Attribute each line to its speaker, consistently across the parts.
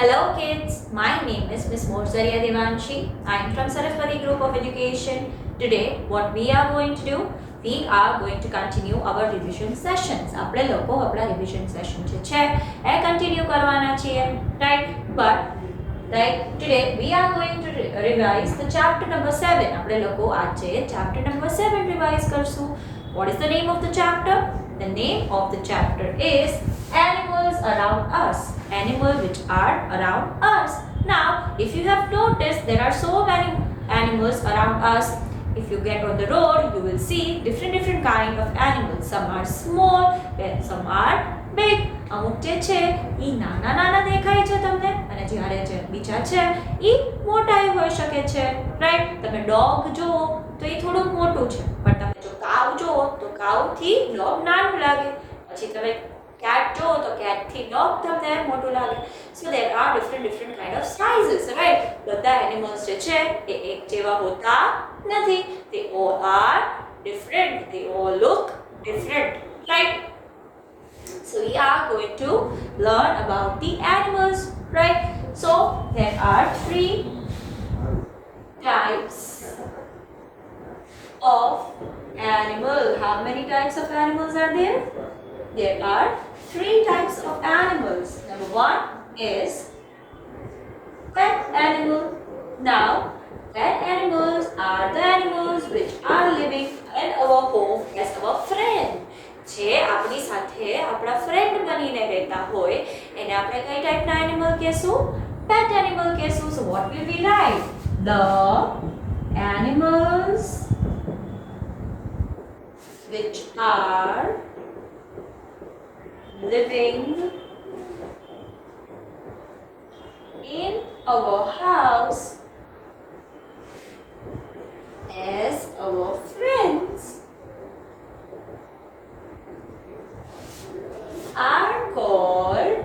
Speaker 1: Hello kids, my name is Miss Morsaria Devanshi. I am from Saraswati Group of Education. Today what we are going to do? We are going to continue our revision sessions. આપણે લોકો આપણા revision session છે એ continue કરવાના છીએ, right? But today we are going to revise the chapter number 7. આપણે લોકો આજે chapter number 7 revise કરશું. What is the name of the chapter? The name of the chapter is Animals Around Us. Animals which are around us. Now, if you have noticed, there are so many animals around us. If you get on the road, you will see different kind of animals. Some are small, some are big. અમુક જે છે એ નાના નાના દેખાય છે તમને અને જ્યારે જે બીજા છે એ મોટા હોઈ શકે છે, રાઈટ? તમે ડોગ જુઓ તો એ થોડુંક મોટું છે, પણ તમે જો કાઉ જુઓ તો કાઉથી ડોગ નાનું લાગે. પછી તમે cat જો તો cat થી dog તમને મોટું લાગે. So there are different kind of sizes, right? બધા animals જે છે એ એક જેવા હોતા નથી. They all are different. They all look different, right? So we are going to learn about the animals, right? So there are 3 types of animal. How many types of animals are there? There are 3 types of animals. Number 1 is pet animal. Now, pet animals are the animals which are living in our home as our friend. જે આપણી સાથે આપણા friend બનીને રહેતા હોય એને આપણે કઈ ટાઈપના એનિમલ કહેશું? પેટ એનિમલ કહેશું. So what will we write? The animals which are living in our house as our friends are called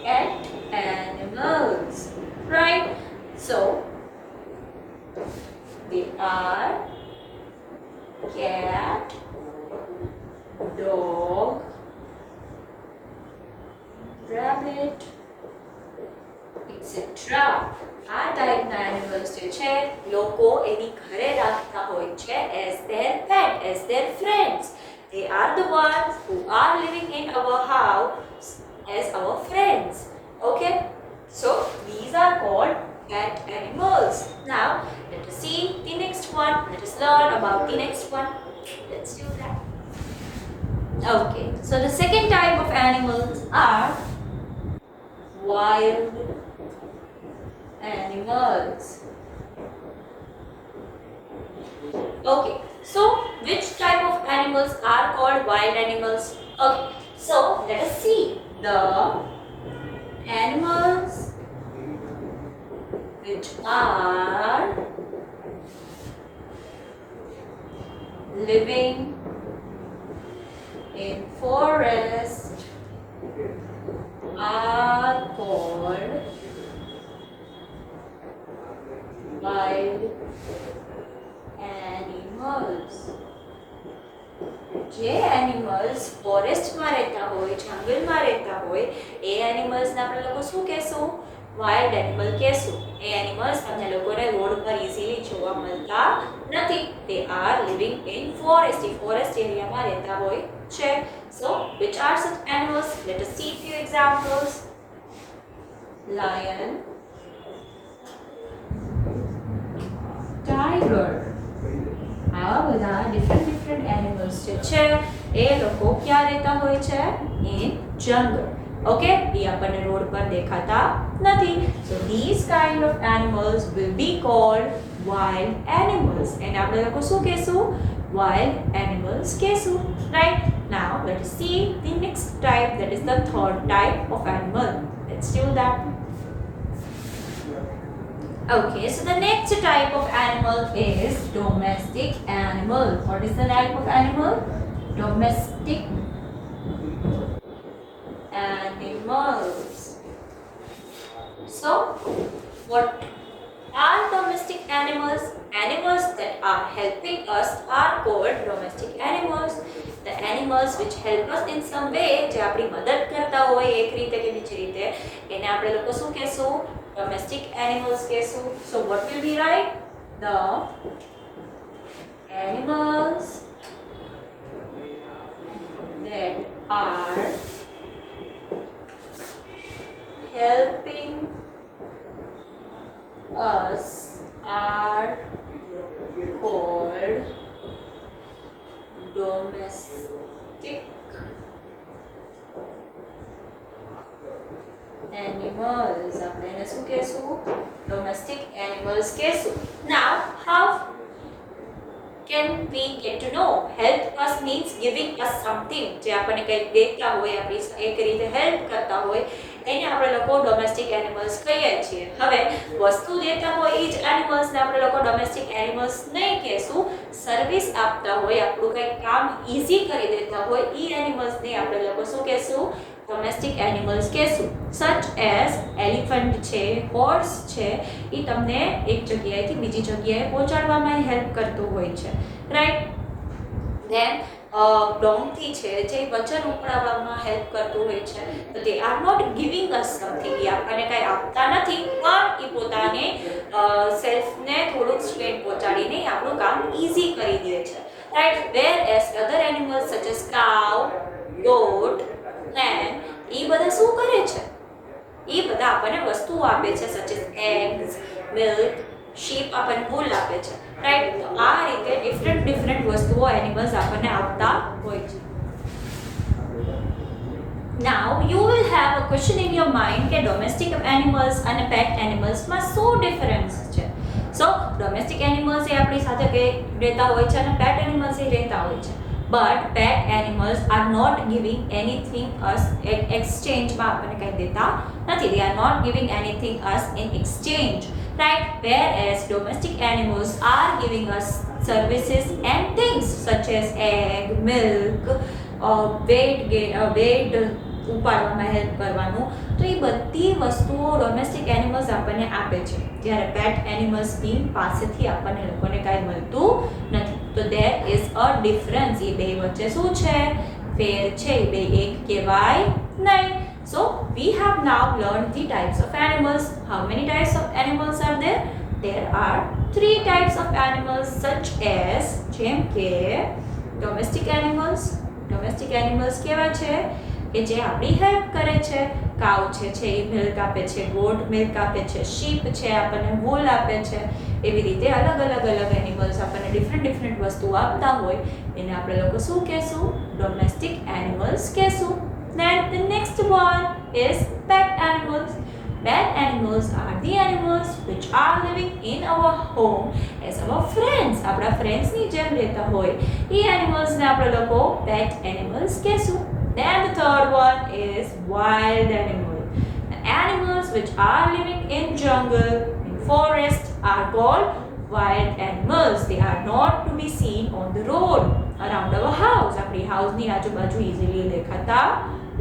Speaker 1: pet animals, right? So they are cat, dog, rabbit, etc. આ ટાઈપના animals જે છે લોકો એની ઘરે રાખતા હોય છે as their pet, as their friends. They are the ones who are living in our house as our friends. Okay? So these are called pet animals. Now let us see the next one. Let us learn about the next one. Let's do that. Okay, so the second type of animals are wild animals. Okay, so which type of animals are called wild animals? Okay, so let us see the animals which are living in forest are called wild animals. જે animals ફોરેસ્ટમાં રહેતા હોય, જંગલમાં રહેતા હોય, એ એનિમલ્સને આપણે લોકો શું કહેશું? વાઇલ્ડ એનિમલ કહેશું. એ એનિમલ્સ તમને લોકોને રોડ પર ઇઝીલી જોવા મળતા નથી. They are living in forest. A forest એરિયામાં રહેતા હોય છે. So which are such animals? Let us see few examples. Lion, tiger. આવા બધા different animals જે છે એ લોકો ક્યાં રહેતા હોય છે? In jungle. Okay, એ આપણને રોડ પર દેખાતા નથી. So these kind of animals will be called wild animals. And આપણે લોકો શું કહેશું? Wild animals કહેશું, right? Now let us see the next type, that is the third type of animal. Let's do that. Okay, so the next type of animal is domestic animal. What is the type of animal? Domestic animals. So, what are domestic animals? Animals that are helping us are called domestic animals. the animals which help us in some way, જે આપણી મદદ કરતા હોય એક રીતે કે બીજી રીતે, એને આપણે લોકો શું કહેશું? Domestic animals કહેશું. So what will be right? The animals that are helping us are called domestic animals. આપણે એને શું કહેશું? Domestic animals કહેશું. Now, how can we get to know? Help us means giving us something. જે આપણને કંઈક દેતા હોય, આપણી એક રીતે હેલ્પ કરતા હોય, એને આપણે લોકો ડોમેસ્ટિક એનિમલ્સ કહીએ છીએ. હવે વસ્તુ દેતા હોય એ જ એનિમલ્સને આપણે લોકો ડોમેસ્ટિક એનિમલ્સ નહીં કહેશું. સર્વિસ આપતા હોય, આપણું કંઈક કામ ઇઝી કરી દેતા હોય, એ એનિમલ્સને આપણે લોકો શું કહેશું? ડોમેસ્ટિક એનિમલ્સ કહેશું. સચ એઝ એલિફન્ટ છે, હોર્સ છે, એ તમને એક જગ્યાએથી બીજી જગ્યાએ પહોંચાડવામાં હેલ્પ કરતું હોય છે, રાઈટ? ધેન ડોંકી છે, જે વજન ઉપાડવામાં હેલ્પ કરતું હોય છે. તો they are not giving us something. એ આપણને કાંઈ આપતા નથી, પણ એ પોતાને સેલ્ફને થોડુંક સ્ટ્રેન પહોંચાડીને આપણું કામ ઇઝી કરી દે છે, right? Whereas other animals such as cow, goat, lamb, એ બધા શું કરે છે? એ બધા આપણને વસ્તુઓ આપે છે, such as eggs, milk, sheep આપણને wool આપે છે, રાઈટ? તો આ રીતે ડિફરન્ટ વસ્તુઓ એનિમલ્સ આપણને આપતા હોય છે. Now you will have a question in your mind કે domestic animals અને pet animals માં શું ડિફરન્સ છે? So domestic animals એ આપણી સાથે કે રહેતા હોય છે અને pet animals એ રહેતા હોય છે. But pet animals are not giving anything us in exchange. માં આપણને કંઈ દેતા નથી. They are not giving anything us in exchange, right? Whereas domestic animals are giving us services and things such as egg, milk, weight ઉપાડવામાં help કરવાનું. તો એ બધી વસ્તુઓ ડોમેસ્ટિક એનિમલ્સ આપણને આપે છે, જ્યારે પેટ એનિમલ્સની પાસેથી આપણને લોકોને કાંઈ મળતું નથી. તો there is a difference. એ બે વચ્ચે શું છે? ફેર છે. એ બે એક કહેવાય નહીં. So we have now learned the types of animals. How many types of animals are there? There are 3 types of animals such as, જેમ કે domestic animals. Domestic animals કેવા છે? કે જે આપણી હેલ્પ કરે છે. કાઉ છે એ મિલ્ક આપે છે, ગોટ મિલ્ક આપે છે, શીપ છે આપણને વૂલ આપે છે. એવી રીતે અલગ અલગ એનિમલ્સ આપણને ડિફરન્ટ વસ્તુઓ આપતા હોય, એને આપણે લોકો શું કહેશું? ડોમેસ્ટિક એનિમલ્સ કહેશું. Then the next one is pet animals. Pet animals are the animals which are living in our home as our friends. આપણા ફ્રેન્ડ્સની જેમ રહેતા હોય એ એનિમલ્સને આપણે લોકો pet animals કહેશું. Then the third one is wild animals. The animals which are living in jungle, in forest are called wild animals. They are not to be seen on the road around our house. આપણી હાઉસની આજુબાજુ easily દેખાતા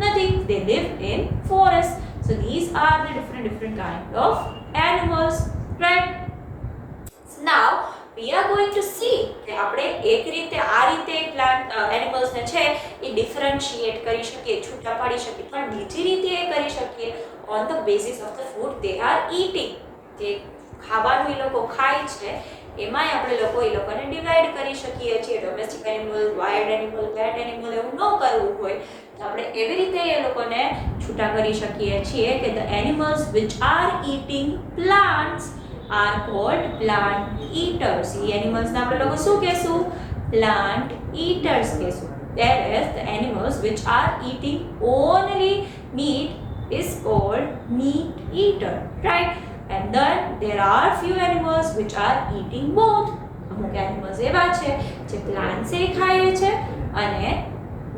Speaker 1: નથી. They live in forest. So these are the different kind of animals, right? So now we are going to see કે આપણે એક રીતે આ રીતે પ્લાન્ટ એનિમલ્સને છે એ ડિફરન્શિએટ કરી શકીએ, છૂટા પાડી શકીએ, પણ બીજી રીતે એ કરી શકીએ on the basis of the food they are eating. જે ખાવાનું એ લોકો ખાય છે એમાંય આપણે લોકો એ લોકોને ડિવાઈડ કરી શકીએ છીએ. Domestic animal, wild animal, pet animal એવું ન કરવું હોય તો આપણે એવી રીતે એ લોકોને છૂટા કરી શકીએ છીએ કે the animals which are eating plants are called plant eaters. એ એનિમલ્સને આપણે લોકો શું કહેશું? Plant eaters કહેશું. Whereas the animals which are eating only meat is called meat eater, right? And then there are few animals which are eating both. અમુક animals એવા છે જે plants એ ખાય છે અને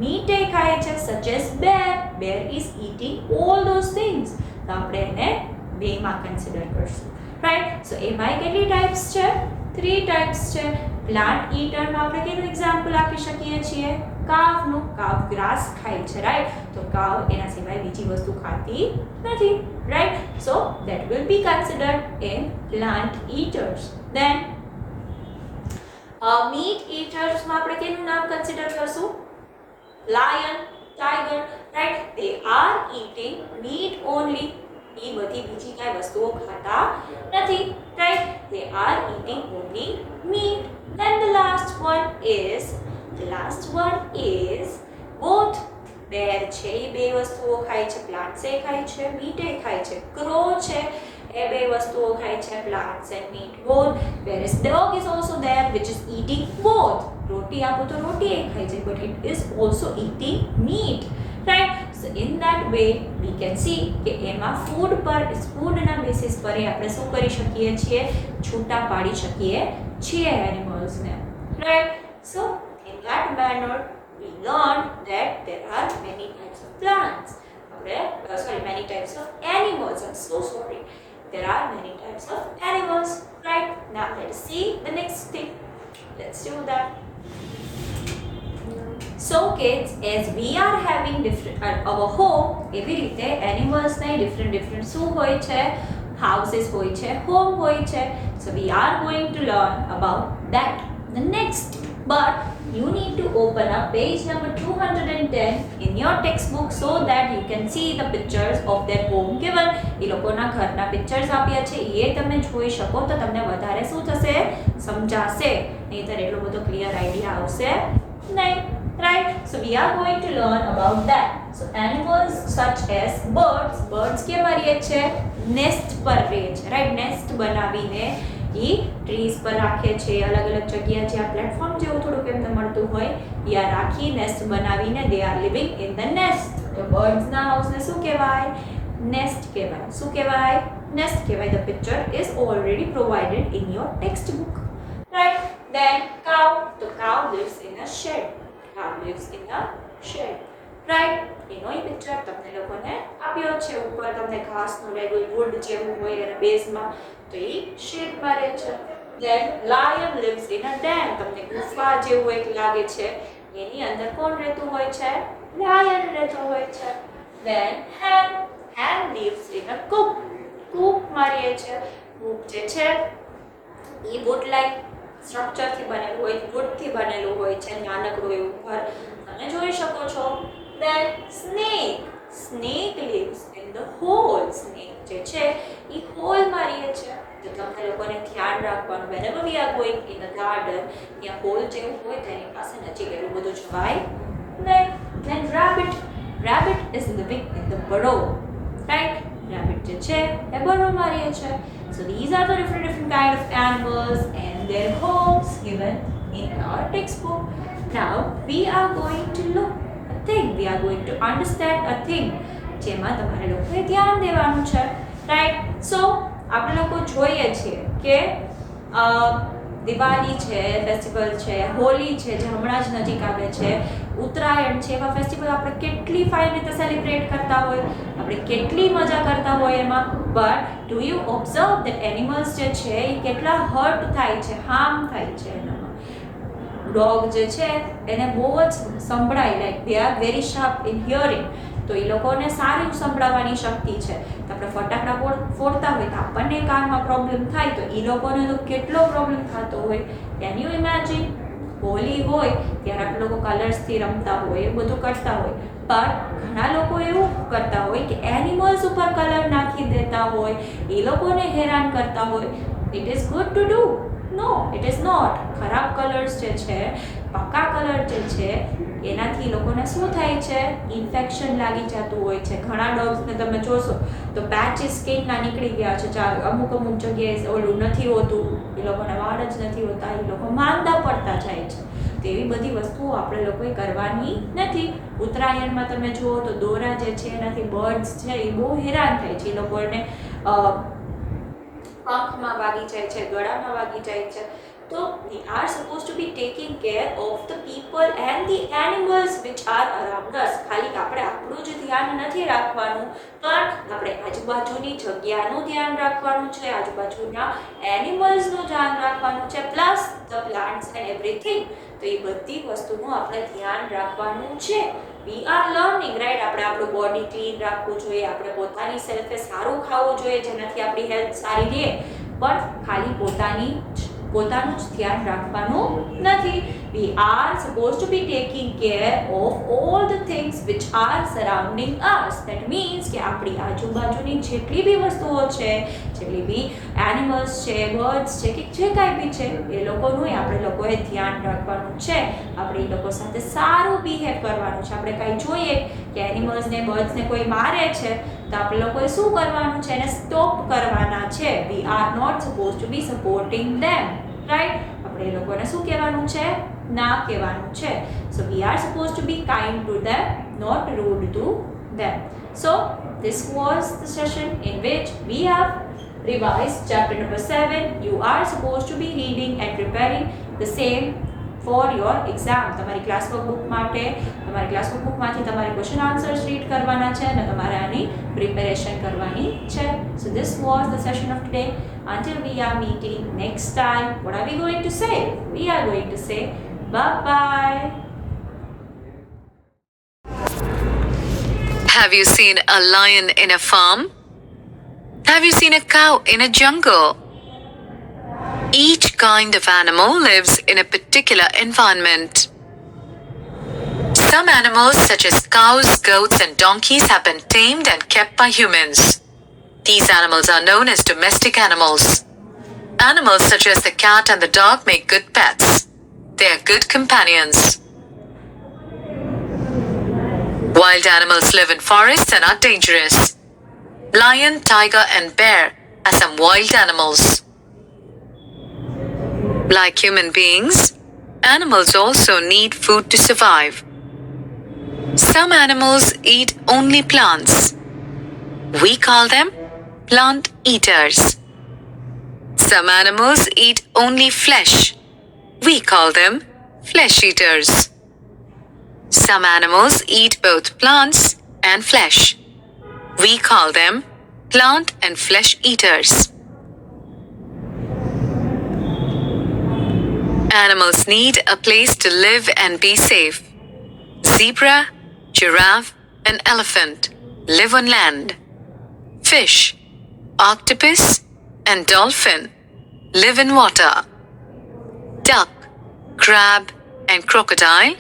Speaker 1: meat એ ખાય છે, such as bear. Bear is eating all those things. તો આપણે એને બેમાં કન્સિડર કરશું, રાઈટ? સો એમાંય કેટલી ટાઈપ્સ છે? 3 ટાઈપ્સ છે. પ્લાન્ટ ઈટરમાં આપણે કેનું એક્ઝામ્પલ આપી શકીએ છીએ? કાવનું. કાવ ગ્રાસ ખાય છે, રાઈટ? તો કાવ એના સિવાય બીજી વસ્તુ ખાતી નથી, right? So that will be considered in plant eaters. Then meat ઈટર્સમાં આપણે કેનું નામ કન્સિડર કરશું? lion, tiger, right? They are eating meat only. એ બધી બીજી કાંઈ વસ્તુઓ ખાતા નથી, right? They are eating only meat. Then the last one is both. બેર છે એ બે વસ્તુઓ ખાય છે, પ્લાન્ટ્સ એ ખાય છે, મીટ એ ખાય છે. ક્રો છે એ બે વસ્તુઓ ખાય છે, plants and meat both. Whereas dog is also there which is eating both. રોટી આપો તો રોટી એ ખાય છે, but it is also eating meat, right? So in that way we can see કે એમાં ફૂડના બેસિસ પર આપણે શું કરી શકીએ છીએ, છૂટા પાડી શકીએ છીએ એનિમલ્સને, right? So in that manner we learned that there are many types of plants. Many types of animals. I'm so sorry. There are many types of animals, right? Now let's see the next thing. Let's do that. So kids, as we are having different our home, એવી રીતે animals ને different શું હોય છે, houses હોય છે, home હોય છે. So we are going to learn about that. The next, but you need to open up page number 210 in your textbook so that you can see the pictures of their home given. એ લોકોના ઘરના pictures આપ્યા છે, એ તમે જોઈ શકો તો તમને વધારે શું થશે, સમજાશે. નહીંતર એટલો બધો ક્લિયર આઈડિયા આવશે નહીં, right? So we are going to learn about that. So animals such as birds કેમાં રહે છે, નેસ્ટ પર રહે છે, right? નેસ્ટ બનાવીને એ ટ્રીઝ પર રાખે છે, અલગ અલગ જગ્યા જ્યાં પ્લેટફોર્મ જેવું થોડુંક એમને મળતું હોય ત્યાં રાખી નેસ્ટ બનાવીને they are living in the nest. તો બર્ડ્સના હાઉસને શું કહેવાય, નેસ્ટ કહેવાય. શું કહેવાય, નેસ્ટ કહેવાય. The picture is already provided in your text book, right? Then cow. The cow lives in a shed. Cow lives in a shed, right? એનો એ picture તમને લોકોને આપ્યો છે. ઉપર તમને ઘાસનું રેગ્યુલર વુડ જેવું હોય એના બેઝમાં, તો એ શેડમાં રહે છે. Then lion lives in a den. તમને ગુફા જેવું એક લાગે છે, એની અંદર કોણ રહેતું હોય છે, lion રહેતો હોય છે. Then hen lives in a coop. કૂપમાં રહે છે. કૂપ જે છે એ વુડ લાઈક સ્ટ્રક્ચરથી બનેલું હોય, વુડથી બનેલું હોય છે, નાનકડું એવું ઘર તમે જોઈ શકો છો. Then snake lives in the hole. snake જે છે એ હોલમાં રહે છે. તો તમને લોકોને ધ્યાન રાખવાનું, whenever we are going in a garden, ત્યાં હોલ જેવું હોય તેની પાસે નજીક એટલું બધું જવાય નહીં. Then rabbit is living in the burrow, right? rabbit જે છે એ burrowમાં રહે છે. So these are the different kind of animals and their homes given in our textbook. Now we are going to look a thing. We are going to understand a thing. જેમાં તમારે લોકોએ ધ્યાન દેવાનું છે, રાઈટ? સો આપણે લોકો જોઈએ છીએ કે દિવાળી છે, ફેસ્ટિવલ છે, હોલી છે જે હમણાં જ નજીક આવે છે, ઉત્તરાયણ છે, એવા ફેસ્ટિવલ આપણે કેટલી ફાઇન રીતે સેલિબ્રેટ કરતા હોય, આપણે કેટલી મજા કરતા હોય એમાં. But do you observe the animals જે છે એ કેટલા હર્ટ થાય છે, હાર્મ થાય છે એનામાં. ડોગ જે છે એને બહુ જ સંભળાય, like they are very sharp in hearing. તો એ લોકોને સારી સંભળાવવાની શક્તિ છે. તો આપણે ફટાકડા ફોડતા હોય તો આપણને કાનમાં પ્રોબ્લેમ થાય, તો એ લોકોને તો કેટલો પ્રોબ્લેમ થતો હોય. Can you imagine? હોલી હોય ત્યારે આપણે લોકો કલર્સથી રમતા હોય, એ બધું કરતા હોય, પણ ઘણા લોકો એવું કરતા હોય કે એનિમલ્સ ઉપર કલર નાખી દેતા હોય, એ લોકોને હેરાન કરતા હોય. It is good to do? No, it is not. ખરાબ કલર્સ જે છે, પાકા કલર જે છે, એનાથી લોકોને શું થાય છે, ઇન્ફેક્શન લાગી જતું હોય છે. ઘણા ડોગ્સને તમે જોશો તો પેચીસ સ્કિનના નીકળી ગયા છે. અમુક જગ્યાએ ઓલું નથી હોતું, એ લોકોને વાળ જ નથી હોતા, એ લોકો માંદા પડતા જાય છે. તો એવી બધી વસ્તુઓ આપણે લોકોએ કરવાની નથી. ઉત્તરાયણમાં તમે જુઓ તો દોરા જે છે એનાથી બર્ડ્સ છે એ બહુ હેરાન થાય છે. એ લોકોને પાંખમાં વાગી જાય છે, ગળામાં વાગી જાય છે. So we are supposed to be taking care of the people and the animals which are around us. ખાલી આપણે આપણું જ ધ્યાન નથી રાખવાનું, પણ આપણે આજુબાજુની જગ્યાનું ધ્યાન રાખવાનું છે, આજુબાજુના એનિમલ્સનું ધ્યાન રાખવાનું છે, plus the plants and everything. તો એ બધી વસ્તુનું આપણે ધ્યાન રાખવાનું છે. We R learning, right? આપણે આપણું બોડી ક્લીન રાખવું જોઈએ, આપણે પોતાની સેલ્ફે સારું ખાવું જોઈએ જેનાથી આપણી હેલ્થ સારી રહે, પણ ખાલી પોતાનું જ ધ્યાન રાખવાનું નથી. we are supposed to be taking care of all the things which are surrounding us. That means કે આપણી આજુબાજુની જેટલી બી વસ્તુઓ છે, જેટલી બી એનિમલ્સ છે, બર્ડ્સ છે કે જે કાંઈ બી છે એ લોકોનું આપણે લોકોએ ધ્યાન રાખવાનું છે. આપણે એ લોકો સાથે સારું બિહેવ કરવાનું છે. આપણે કાંઈ જોઈએ કે એનિમલ્સને બર્ડ્સને કોઈ મારે છે તો આપણે લોકોએ શું કરવાનું છે? એને સ્ટોપ કરવાના છે. We are not suppose to be supporting them, right? આપણે એ લોકોને શું કહેવાનું છે? ના કહેવાનું છે. So we are suppose to be kind to them, not rude to them. So this was the session in which we have revised chapter number 7. You are supposed to be reading and preparing the same for your exam. તમારી class workbook માટે, તમારી class વર્કબુકમાંથી તમારે question answers read કરવાના છે અને તમારે આની preparation કરવાની છે. So this was the session of today. Until we are meeting next time, what are we going to say? We are going to say bye bye.
Speaker 2: Have you seen a lion in a farm? Have you seen a cow in a jungle? Each kind of animal lives in a particular environment. Some animals, such as cows, goats, and donkeys, have been tamed and kept by humans. These animals are known as domestic animals. Animals such as the cat and the dog make good pets. They are good companions. Wild animals live in forests and are dangerous. Lion, tiger, and bear are some wild animals. Like human beings, animals also need food to survive. Some animals eat only plants. We call them plant eaters. Some animals eat only flesh. We call them flesh eaters. Some animals eat both plants and flesh. We call them plant and flesh eaters. Animals need a place to live and be safe. Zebra, giraffe, and elephant live on land. Fish, octopus, and dolphin live in water. Duck, crab, and crocodile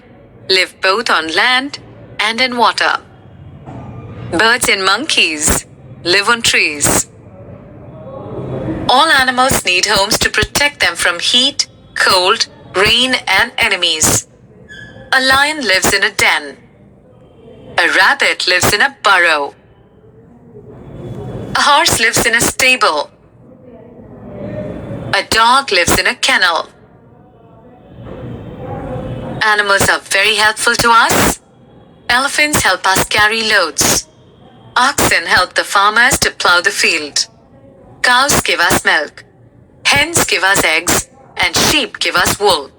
Speaker 2: live both on land and in water. Birds and monkeys live on trees. All animals need homes to protect them from heat, cold, rain, and enemies. A lion lives in a den. A rabbit lives in a burrow. A horse lives in a stable. A dog lives in a kennel. Animals are very helpful to us. Elephants help us carry loads. Oxen help the farmers to plow the field. Cows give us milk. Hens give us eggs. And sheep give us wool.